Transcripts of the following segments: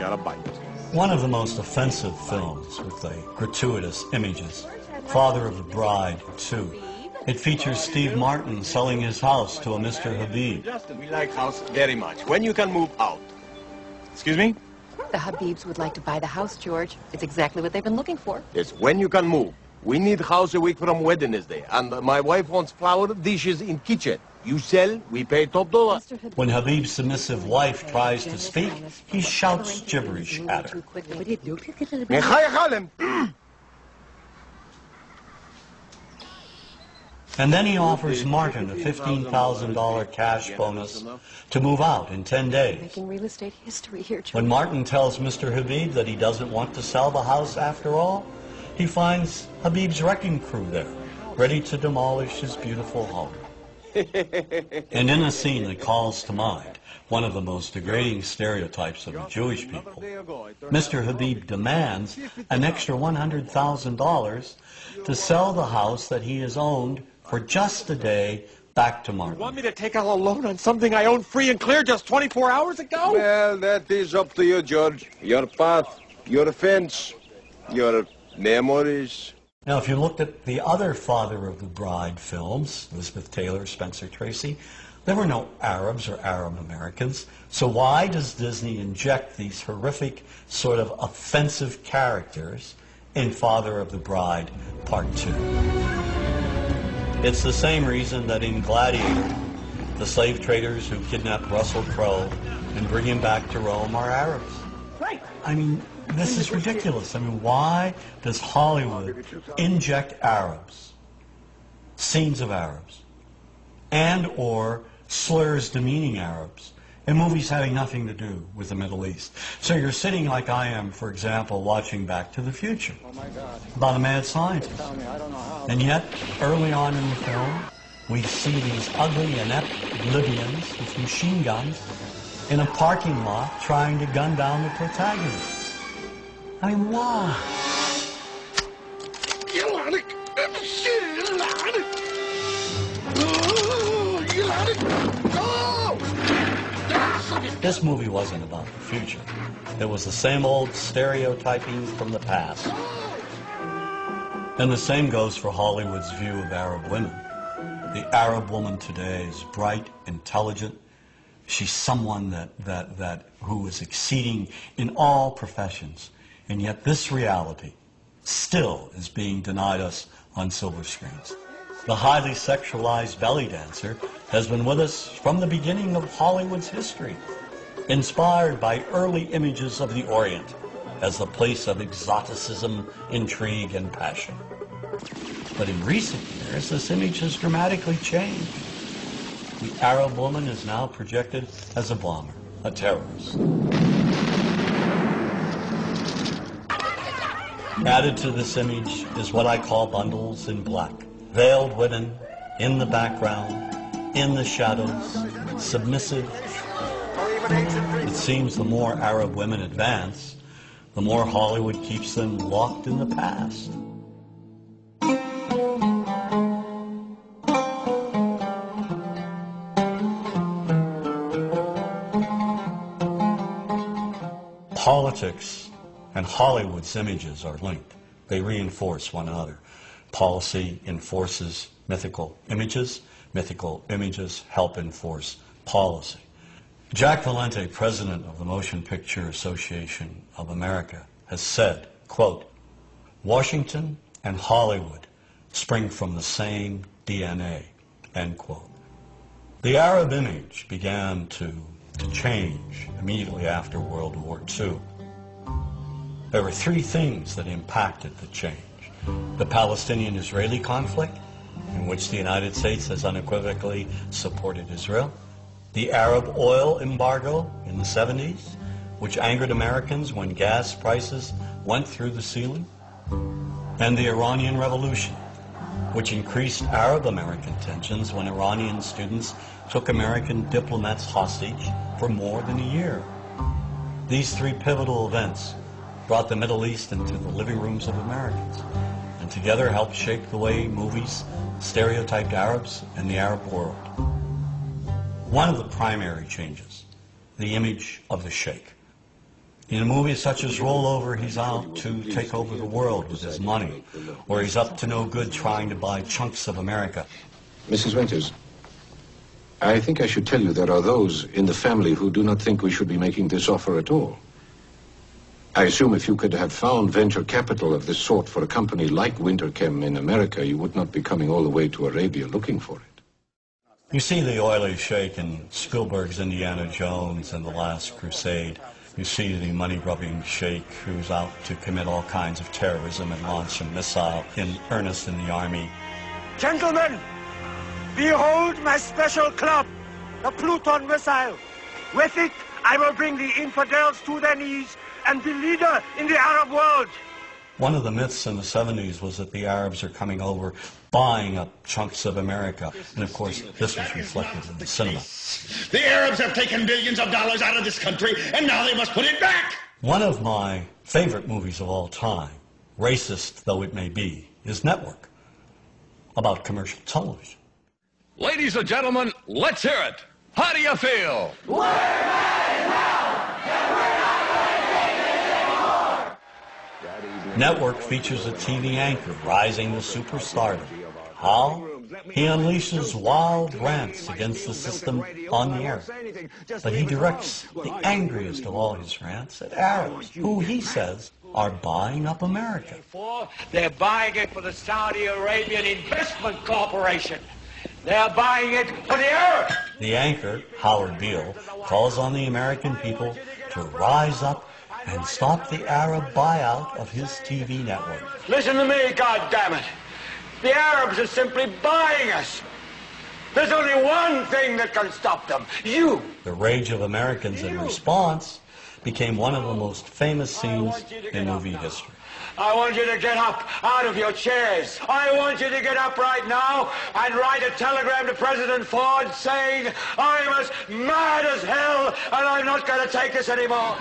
got a bite. One of the most offensive films with the gratuitous images, Father of the Bride 2. It features Steve Martin selling his house to a Mr. Habib. Justin, we like house very much. When you can move out. Excuse me? The Habibs would like to buy the house, George. It's exactly what they've been looking for. It's when you can move. We need house a week from Wednesday. And my wife wants flower dishes in kitchen. You sell, we pay top dollar. When Habib's submissive wife tries to speak, he shouts gibberish at her. And then he offers Martin a $15,000 cash bonus to move out in 10 days. Making real estate history here, George. When Martin tells Mr. Habib that he doesn't want to sell the house after all, he finds Habib's wrecking crew there, ready to demolish his beautiful home. And in a scene that calls to mind one of the most degrading stereotypes of the Jewish people, Mr. Habib demands an extra $100,000 to sell the house that he has owned for just a day back to Martin. You want me to take out a loan on something I owned free and clear just 24 hours ago? Well, that is up to you, George. Your path, your fence, your memories. Now, if you looked at the other Father of the Bride films, Elizabeth Taylor, Spencer Tracy, there were no Arabs or Arab Americans. So why does Disney inject these horrific, sort of offensive characters in Father of the Bride Part 2? It's the same reason that in Gladiator, the slave traders who kidnapped Russell Crowe and bring him back to Rome are Arabs. I mean, this is ridiculous. I mean, why does Hollywood inject Arabs, scenes of Arabs, and or slurs demeaning Arabs in movies having nothing to do with the Middle East? So you're sitting like I am, for example, watching Back to the Future about a mad scientist. And yet, early on in the film, we see these ugly, inept Libyans with machine guns in a parking lot trying to gun down the protagonist. I mean, why? This movie wasn't about the future. It was the same old stereotyping from the past. And the same goes for Hollywood's view of Arab women. The Arab woman today is bright, intelligent. She's someone who is exceeding in all professions. And yet this reality still is being denied us on silver screens. The highly sexualized belly dancer has been with us from the beginning of Hollywood's history, inspired by early images of the Orient as the place of exoticism, intrigue, and passion. But in recent years, this image has dramatically changed. The Arab woman is now projected as a bomber, a terrorist. Added to this image is what I call bundles in black. Veiled women in the background, in the shadows, submissive. It seems the more Arab women advance, the more Hollywood keeps them locked in the past. Politics and Hollywood's images are linked. They reinforce one another. Policy enforces mythical images help enforce policy. Jack Valente, president of the Motion Picture Association of America, has said, quote, "Washington and Hollywood spring from the same DNA," end quote. The Arab image began to change immediately after World War II. There were three things that impacted the change. The Palestinian-Israeli conflict, in which the United States has unequivocally supported Israel. The Arab oil embargo in the 70s, which angered Americans when gas prices went through the ceiling. And the Iranian Revolution, which increased Arab-American tensions when Iranian students took American diplomats hostage for more than a year. These three pivotal events brought the Middle East into the living rooms of Americans, and together helped shape the way movies stereotyped Arabs and the Arab world. One of the primary changes, the image of the sheikh. In movies such as Rollover, he's out to take over the world with his money, or he's up to no good trying to buy chunks of America. Mrs. Winters, I think I should tell you there are those in the family who do not think we should be making this offer at all. I assume if you could have found venture capital of this sort for a company like Winterchem in America, you would not be coming all the way to Arabia looking for it. You see the oily sheik in Spielberg's Indiana Jones and The Last Crusade. You see the money-grubbing sheik who's out to commit all kinds of terrorism and launch a missile in earnest in the army. Gentlemen, behold my special club, the Pluton missile. With it, I will bring the infidels to their knees and be leader in the Arab world. One of the myths in the 70s was that the Arabs are coming over, buying up chunks of America. And of course, this was reflected in the cinema. The Arabs have taken billions of dollars out of this country, and now they must put it back. One of my favorite movies of all time, racist though it may be, is Network, about commercial television. Ladies and gentlemen, let's hear it. How do you feel? We're mad now, and we're not going to take this anymore. Network features a TV anchor rising to superstardom. How? He unleashes wild rants against the system on the air. But he directs the angriest of all his rants at Arabs, who he says are buying up America. They're buying it for the Saudi Arabian Investment Corporation. They're buying it for the Arabs. The anchor, Howard Beale, calls on the American people to rise up and stop the Arab buyout of his TV network. Listen to me, goddammit. The Arabs are simply buying us. There's only one thing that can stop them. You. The rage of Americans in response became one of the most famous scenes in movie history. I want you to get up out of your chairs. I want you to get up right now and write a telegram to President Ford saying, I'm as mad as hell and I'm not going to take this anymore.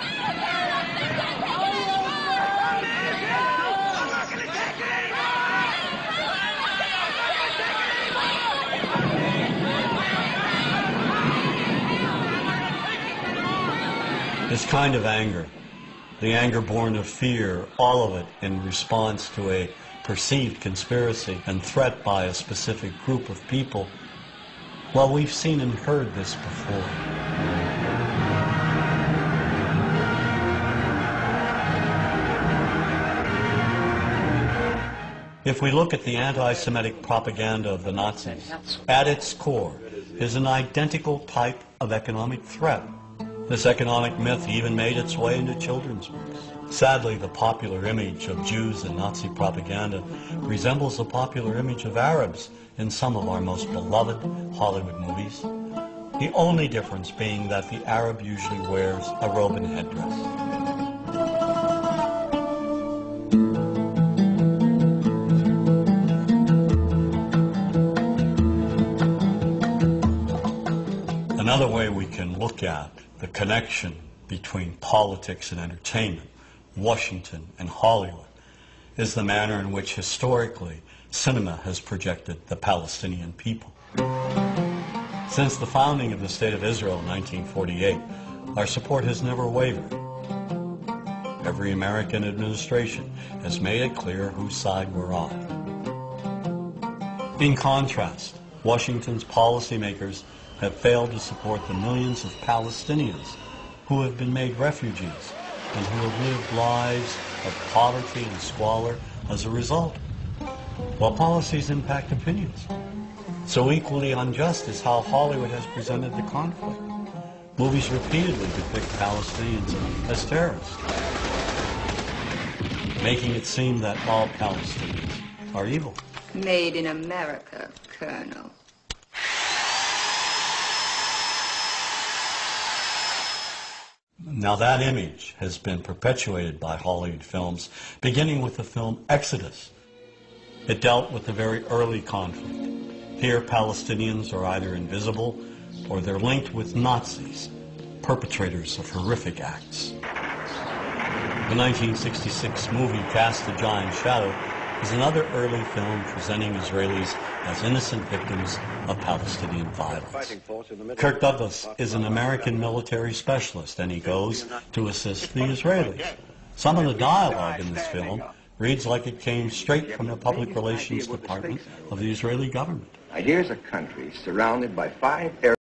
This kind of anger, the anger born of fear, all of it in response to a perceived conspiracy and threat by a specific group of people, well, we've seen and heard this before. If we look at the anti-Semitic propaganda of the Nazis, at its core is an identical type of economic threat. This economic myth even made its way into children's books. Sadly, the popular image of Jews in Nazi propaganda resembles the popular image of Arabs in some of our most beloved Hollywood movies. The only difference being that the Arab usually wears a robe and headdress. Another way we can look at the connection between politics and entertainment, Washington and Hollywood, is the manner in which historically cinema has projected the Palestinian people. Since the founding of the State of Israel in 1948, our support has never wavered. Every American administration has made it clear whose side we're on. In contrast, Washington's policymakers have failed to support the millions of Palestinians who have been made refugees and who have lived lives of poverty and squalor as a result. While policies impact opinions, so equally unjust is how Hollywood has presented the conflict. Movies repeatedly depict Palestinians as terrorists, making it seem that all Palestinians are evil. Made in America, Colonel. Now that image has been perpetuated by Hollywood films, beginning with the film Exodus. It dealt with the very early conflict. Here, Palestinians are either invisible or they're linked with Nazis, perpetrators of horrific acts. The 1966 movie Cast a Giant Shadow is another early film presenting Israelis as innocent victims of Palestinian violence. Kirk Douglas is an American military specialist, and he goes to assist the Israelis. Some of the dialogue in this film reads like it came straight from the public relations department of the Israeli government. Here's a country surrounded by 5